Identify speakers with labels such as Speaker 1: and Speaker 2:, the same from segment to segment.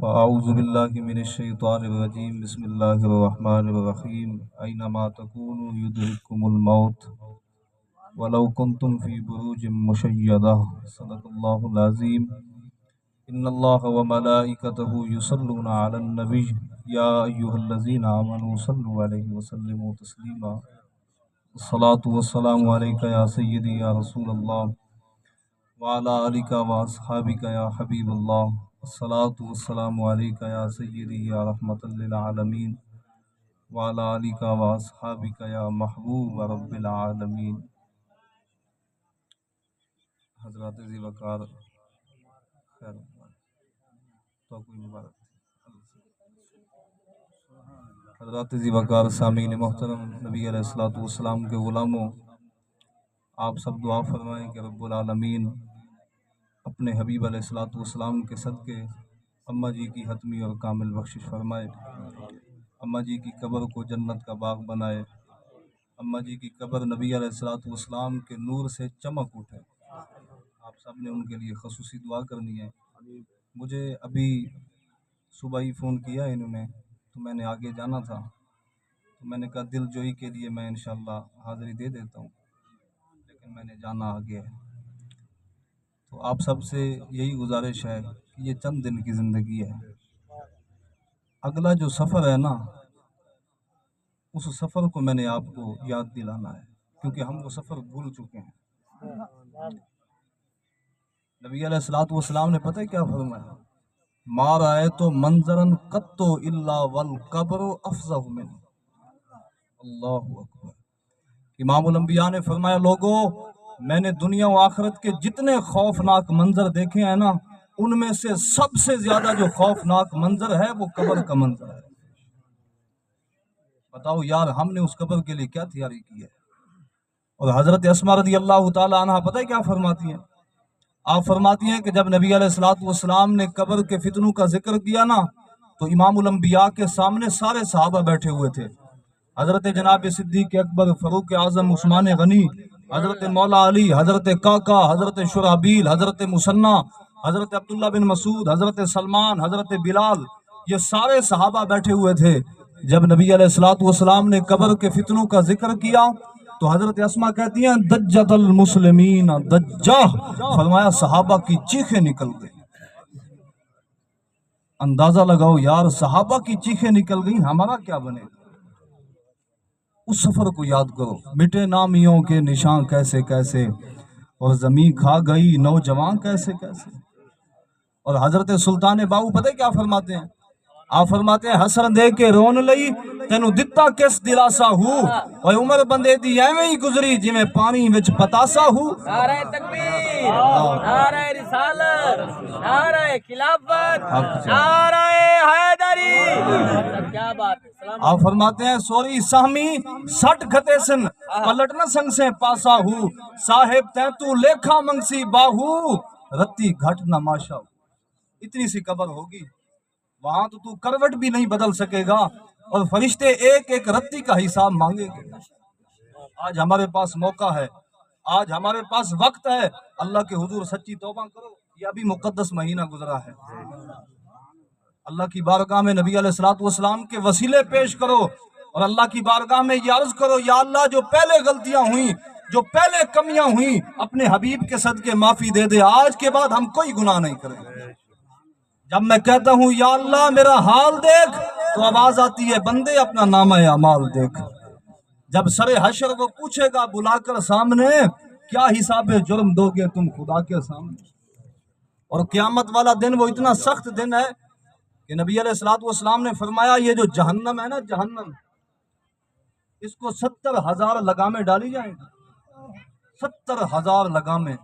Speaker 1: فأعوذ باللہ من الشیطان الرجیم بسم اللہ الرحمن الرحیم اینما تکونوا یدرککم الموت ولو کنتم فی بروج مشیدہ صدق اللہ العظیم ان اللہ وملائکتہ یصلون علی النبی یا ایہا الذین آمنوا صلوا علیہ وسلموا تسلیما الصلاة والسلام علیک یا سیدی یا رسول اللہ وعلی آلک واصحابک یا حبیب اللہ الصلاة والسلام علیک یا سیدی یا رحمت للعالمین وعلی آلک واصحابک یا محبوب رب العالمین۔ حضرات ذی وقار خیر تو کوئی مبارک حضرات ذی وقار سامعین محترم، نبی علیہ الصلوۃ والسلام کے غلاموں، آپ سب دعا فرمائیں کہ رب العالمین اپنے حبیب علیہ الصلوۃ والسلام کے صدقے اماں جی کی حتمی اور کامل بخشش فرمائے، اماں جی کی قبر کو جنت کا باغ بنائے، اماں جی کی قبر نبی علیہ الصلوۃ والسلام کے نور سے چمک اٹھے۔ آپ سب نے ان کے لیے خصوصی دعا کرنی ہے۔ مجھے ابھی صبح ہی فون کیا انہوں نے، تو میں نے آگے جانا تھا، تو میں نے کہا دل جوئی کے لیے میں انشاءاللہ حاضری دے دیتا ہوں، لیکن میں نے جانا آگے ہے۔ تو آپ سب سے یہی گزارش ہے کہ یہ چند دن کی زندگی ہے، اگلا جو سفر ہے نا، اس سفر کو میں نے آپ کو یاد دلانا ہے، کیونکہ ہم وہ سفر بھول چکے ہیں۔ نبی علیہ الصلوۃ والسلام نے پتہ ہے کیا فرمایا؟ ما رأیت منظرا قط الا والقبر افظع منہ۔ اللہ اکبر۔ امام الانبیاء نے فرمایا، لوگوں میں نے دنیا و آخرت کے جتنے خوفناک منظر دیکھے ہیں نا، ان میں سے سب سے زیادہ جو خوفناک منظر ہے وہ قبر کا منظر ہے۔ بتاؤ یار، ہم نے اس قبر کے لیے کیا تیاری کی ہے؟ اور حضرت اسماء رضی اللہ تعالی عنہ پتہ ہے کیا فرماتی ہیں؟ آپ فرماتی ہیں کہ جب نبی علیہ الصلوۃ والسلام نے قبر کے فتنوں کا ذکر کیا نا، تو امام الانبیاء کے سامنے سارے صحابہ بیٹھے ہوئے تھے، حضرت جناب صدیق اکبر، فاروق اعظم، عثمان غنی، حضرت مولا علی، حضرت کاکا، حضرت شرحبیل، حضرت مثنی، حضرت عبداللہ بن مسعود، حضرت سلمان، حضرت بلال، یہ سارے صحابہ بیٹھے ہوئے تھے۔ جب نبی علیہ الصلوۃ والسلام نے قبر کے فتنوں کا ذکر کیا تو حضرت اسماء کہتی ہیں دجت المسلمین دجہ، فرمایا صحابہ کی چیخیں نکل گئی۔ اندازہ لگاؤ یار، صحابہ کی چیخیں نکل گئی، ہمارا کیا بنے گا؟ اس سفر کو یاد کرو، مٹے نامیوں کے نشان کیسے کیسے، اور زمین کھا گئی نوجوان کیسے کیسے۔ اور حضرت سلطان باہو پتہ کیا فرماتے ہیں؟ آپ فرماتے ہیں حسر دے کے رون لئی تینو دتا کس دلاسا ہو، اور عمر بندے دی ایویں ہی گزری جی میں پانی وچ پتاسا ہو۔
Speaker 2: نعرہ تکبیر، نعرہ رسالت، نعرہ خلافت، نعرہ حیدری، کیا بات ہے۔
Speaker 1: آپ فرماتے ہیں سوری سہمی سٹ گھتے سن پلٹ نہ سنگ سے پاسا ہو، صاحب تے تو لیکھا منگسی باہو، رتی گھٹ نہ ماشا ہو۔ اتنی سی قبر ہوگی، وہاں تو کروٹ بھی نہیں بدل سکے گا، اور فرشتے ایک ایک رتی کا حساب مانگیں گے۔ آج ہمارے پاس موقع ہے، آج ہمارے پاس وقت ہے، اللہ کے حضور سچی توبہ کرو۔ یہ ابھی مقدس مہینہ گزرا ہے، اللہ کی بارگاہ میں نبی علیہ الصلوۃ والسلام کے وسیلے پیش کرو، اور اللہ کی بارگاہ میں یہ عرض کرو، یا اللہ جو پہلے غلطیاں ہوئیں، جو پہلے کمیاں ہوئیں، اپنے حبیب کے صدقے معافی دے دے، آج کے بعد ہم کوئی گناہ نہیں کریں گے۔ جب میں کہتا ہوں یا اللہ میرا حال دیکھ، تو آواز آتی ہے بندے اپنا نامہ اعمال دیکھ۔ جب سر حشر وہ پوچھے گا بلا کر سامنے، کیا حساب جرم دو گے تم خدا کے سامنے؟ اور قیامت والا دن وہ اتنا سخت دن ہے کہ نبی علیہ الصلوۃ والسلام نے فرمایا یہ جو جہنم ہے نا، جہنم، اس کو 70,000 لگامیں ڈالی جائیں گی، 70,000 لگامیں،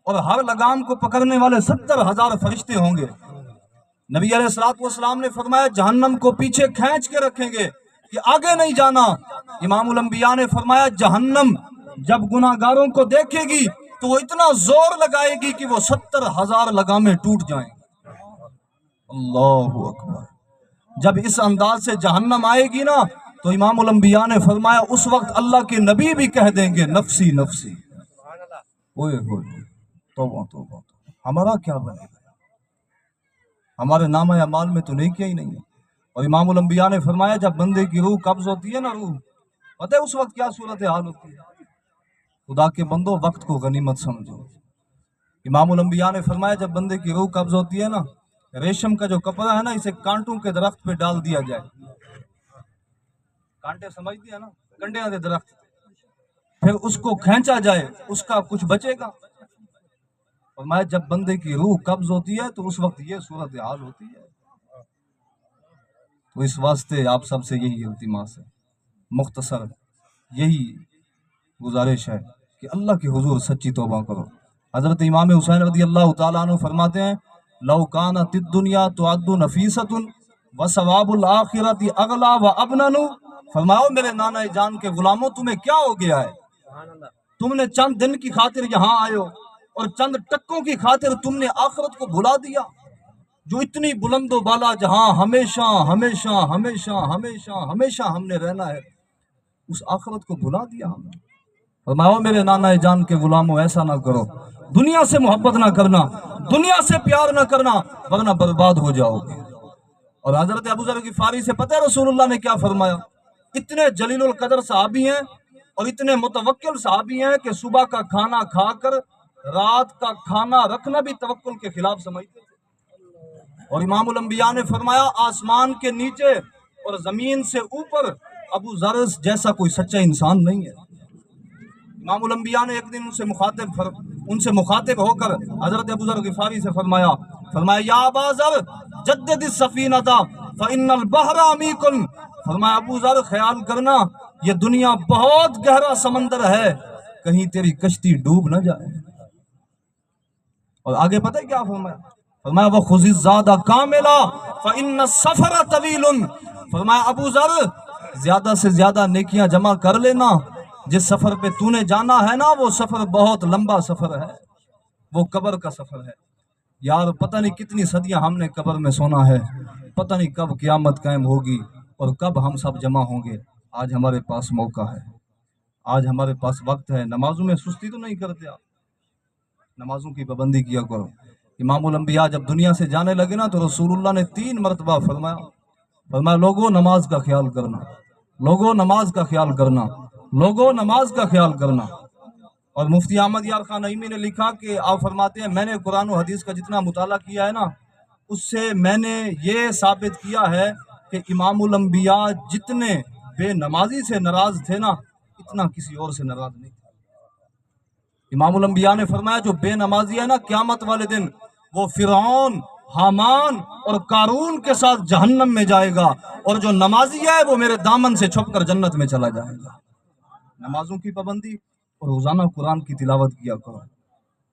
Speaker 1: اور ہر لگام کو پکڑنے والے 70,000 فرشتے ہوں گے۔ نبی علیہ الصلوۃ والسلام نے فرمایا جہنم کو پیچھے کھینچ کے رکھیں گے کہ آگے نہیں جانا۔ امام الانبیاء نے فرمایا جہنم جب گناہگاروں کو دیکھے گی تو وہ اتنا زور لگائے گی کہ وہ 70,000 لگامیں ٹوٹ جائیں۔ اللہ اکبر۔ جب اس انداز سے جہنم آئے گی نا، تو امام الانبیاء نے فرمایا اس وقت اللہ کے نبی بھی کہہ دیں گے نفسی نفسی۔ اوئے ہوئے، توبہ توبہ، ہمارا کیا بنے گا؟ हमारे नामा अमाल में तो नेकियां ही नहीं है। और इमामुल अंबिया ने फरमाया जब बंदे की रूह कब्ज होती है ना, रूह पता है उस वक्त क्या सूरत हाल होती है। खुदा के बंदो वक्त को गनीमत समझो। इमामुल अंबिया ने फरमाया जब बंदे की रूह कब्ज होती है ना, रेशम का जो कपड़ा है ना, इसे कांटों के दरख्त पे डाल दिया जाए। कांटे समझते हैं ना, कंडिया के दरख्त, फिर उसको खींचा जाए, उसका कुछ बचेगा। और मैं जब बंदे की रूह कब्ज होती है तो उस वक्त ये सूरत हाल होती है। तो इस वास्ते आप सबसे यही इल्तिमास है, मुख्तसर यही गुजारिश है कि अल्लाह के हुजूर सच्ची तौबा करो। हजरत इमाम हुसैन रज़ी अल्लाह तआला अन्हु फरमाते हैं, लौ कानत दुनिया तुअद्दु नफीसतुन व सवाबुल आखिरति अगला व अबननु। फरमाओ मेरे नाना जान के गुलामों, तुम्हें क्या हो गया है? तुमने चंद दिन की खातिर यहाँ आए हो और चंद टक्कों की खातिर तुमने आखिरत को भुला दिया, जो इतनी बुलंदो बाला जहां हमेशा हमेशा हमेशा हमेशा हमेशा हमने रहना है, उस आखिरत को भुला दिया हमने। फरमाओ मेरे नाना जान के गुलामों, ऐसा ना करो, दुनिया से मोहब्बत ना करना, दुनिया से प्यार ना करना, वरना बर्बाद हो जाओगे। और हजरत अबू ज़र गिफ़ारी से पता है रसूलुल्लाह ने क्या फरमाया? इतने जलीलुल कदर सहाबी हैं और इतने मुतवक्किल सहाबी हैं कि सुबह का खाना खाकर रात का खाना रखना भी तवक्कुल के खिलाफ समझते थे। और इमामुल अंबिया ने फरमाया, आसमान के नीचे और जमीन से ऊपर अबू ज़र जैसा कोई सच्चा इंसान नहीं है। इमामुल अंबिया ने एक दिन उनसे मुखातिब होकर हजरत अबू ज़र गिफ़ारी से फरमाया या अबा ज़र जद्दिदिस सफ़ीनता फ़इन्नल बहरा अमीकुन। फरमाया अबू ज़र, ख्याल करना ये दुनिया बहुत गहरा समंदर है, कहीं तेरी कश्ती डूब न जाए। और आगे पता है क्या फरमाया? फरमाया वो खुज़ी ज़ादा कामिला फ़इन्न सफ़र तवीलुन। फरमाया अबू ज़र, ज्यादा से ज्यादा नेकियां जमा कर लेना, जिस सफर पे तूने जाना है ना, वो सफर बहुत लंबा सफर है, वो कब्र का सफर है। यार पता नहीं कितनी सदियां हमने कब्र में सोना है, पता नहीं कब क़यामत कायम होगी और कब हम सब जमा होंगे। आज हमारे पास मौका है, आज हमारे पास वक्त है। नमाजों में सुस्ती तो नहीं करते आप, नमाजों की पाबंदी किया करो। इमामुल अंबिया जब दुनिया से जाने लगे ना, तो रसूलुल्लाह ने 3 मरतबा फरमाया लोगों नमाज का ख्याल करना, लोगों नमाज का ख्याल करना, लोगों नमाज का ख्याल करना। और मुफ्ती अहमद यार खान नईमी ने लिखा कि आप फरमाते हैं, मैंने कुरान और हदीस का जितना मुताला किया है ना, उससे मैंने ये साबित किया है कि इमामुल अंबिया जितने बेनमाजी से नाराज थे ना, इतना किसी और से नाराज नहीं था। इमामुल अंबिया ने फरमाया जो बेनमाजी है ना, क़यामत वाले दिन वो फिरौन, हामान और कारून के साथ जहन्नम में जाएगा, और जो नमाजी है वो मेरे दामन से छुपकर जन्नत में चला जाएगा। नमाजों की पाबंदी और रोजाना कुरान की तिलावत किया करो।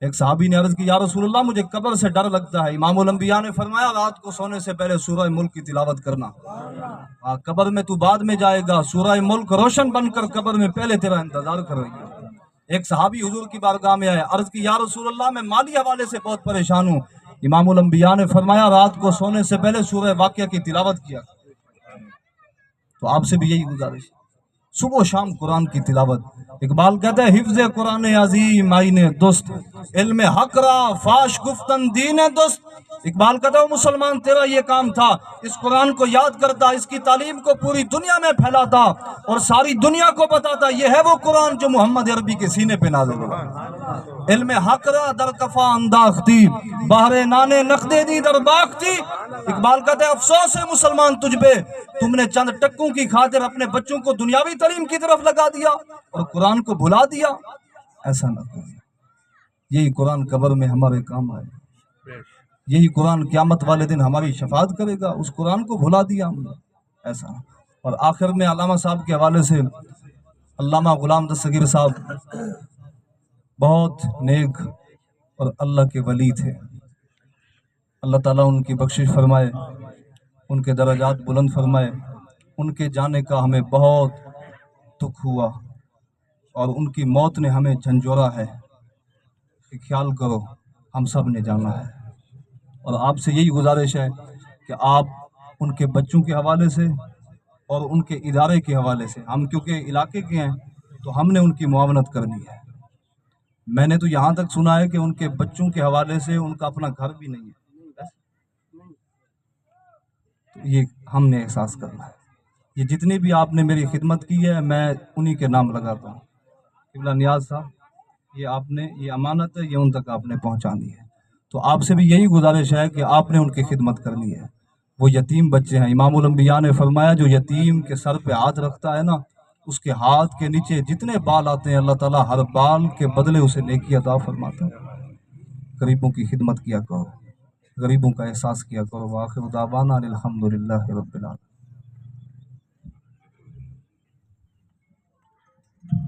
Speaker 1: एक सहाबी ने अर्ज की, या रसूलुल्लाह मुझे कब्र से डर लगता है। इमामुल अंबिया ने फरमाया रात को सोने से पहले सूरह मुल्क की तिलावत करना। कब्र में तू बाद में जाएगा, सूरह मुल्क रोशन बनकर कब्र में पहले तेरा इंतजार कर रही है। एक सहाबी हुजूर की बारगाह में आए, अर्ज की, या रसूलुल्लाह मैं माली हवाले से बहुत परेशान हूँ। इमामुल अंबिया ने फरमाया रात को सोने से पहले सूरह वाक़िया की तिलावत किया। तो आपसे भी यही गुजारिश, सुबह शाम कुरान की तिलावत। इकबाल कहते हैं हिफ्ज़े कुरान अज़ीम आईने दोस्त, इल्म हकरा फाश गुफ्तन दीन दोस्त। इकबाल कहता है मुसलमान तेरा ये काम था, इस कुरान को याद करता, इसकी तालीम को पूरी दुनिया में फैलाता और सारी दुनिया को बताता, ये है वो कुरान जो मोहम्मद अरबी के सीने पे नाज़िल हुआ। इल्म हकरा दर कफा अंदाख्ती, बहरे नाने नकदे दी दर बाख्ती। इकबाल कहते हैं अफसोस है मुसलमान तुझ पे, तुमने चंद टक्कों की खातिर अपने बच्चों को दुनियावी तालीम की तरफ लगा दिया और कुरान को भुला दिया। ऐसा ना करो, यही कुरान कब्र में हमारे काम आए, यही कुरान क़यामत वाले दिन हमारी शफाअत करेगा। उस कुरान को भुला दिया हमने, ऐसा। और आखिर में अल्लामा साहब के हवाले से, अल्लामा गुलाम दस्तगीर साहब बहुत नेक और अल्लाह के वली थे। अल्लाह ताला उनकी बख्शिश फरमाए, उनके दर्जात बुलंद फरमाए। उनके जाने का हमें बहुत दुख हुआ और उनकी मौत ने हमें झंझोरा है कि ख्याल करो हम सब ने जाना है। और आपसे यही गुजारिश है कि आप उनके बच्चों के हवाले से और उनके इदारे के हवाले से, हम क्योंकि इलाके के हैं तो हमने उनकी मुआवनत करनी है। मैंने तो यहाँ तक सुना है कि उनके बच्चों के हवाले से उनका अपना घर भी नहीं है, یہ ہم نے احساس کرنا ہے. یہ جتنی بھی آپ نے میری خدمت کی ہے میں انہی کے نام لگاتا ہوں. قبلہ نیاز صاحب یہ آپ نے یہ امانت ہے، یہ ان تک آپ نے پہنچانی ہے. تو آپ سے بھی یہی گزارش ہے کہ آپ نے ان کی خدمت کرنی ہے. وہ یتیم بچے ہیں. امام الانبیاء نے فرمایا جو یتیم کے سر پہ ہاتھ رکھتا ہے نا، اس کے ہاتھ کے نیچے جتنے بال آتے ہیں اللہ تعالیٰ ہر بال کے بدلے اسے نیکی عطا فرماتا ہے. غریبوں کی خدمت کیا کرو، غریبوں کا احساس کیا کرو. وآخر دعوانا الحمدللہ رب العالمین.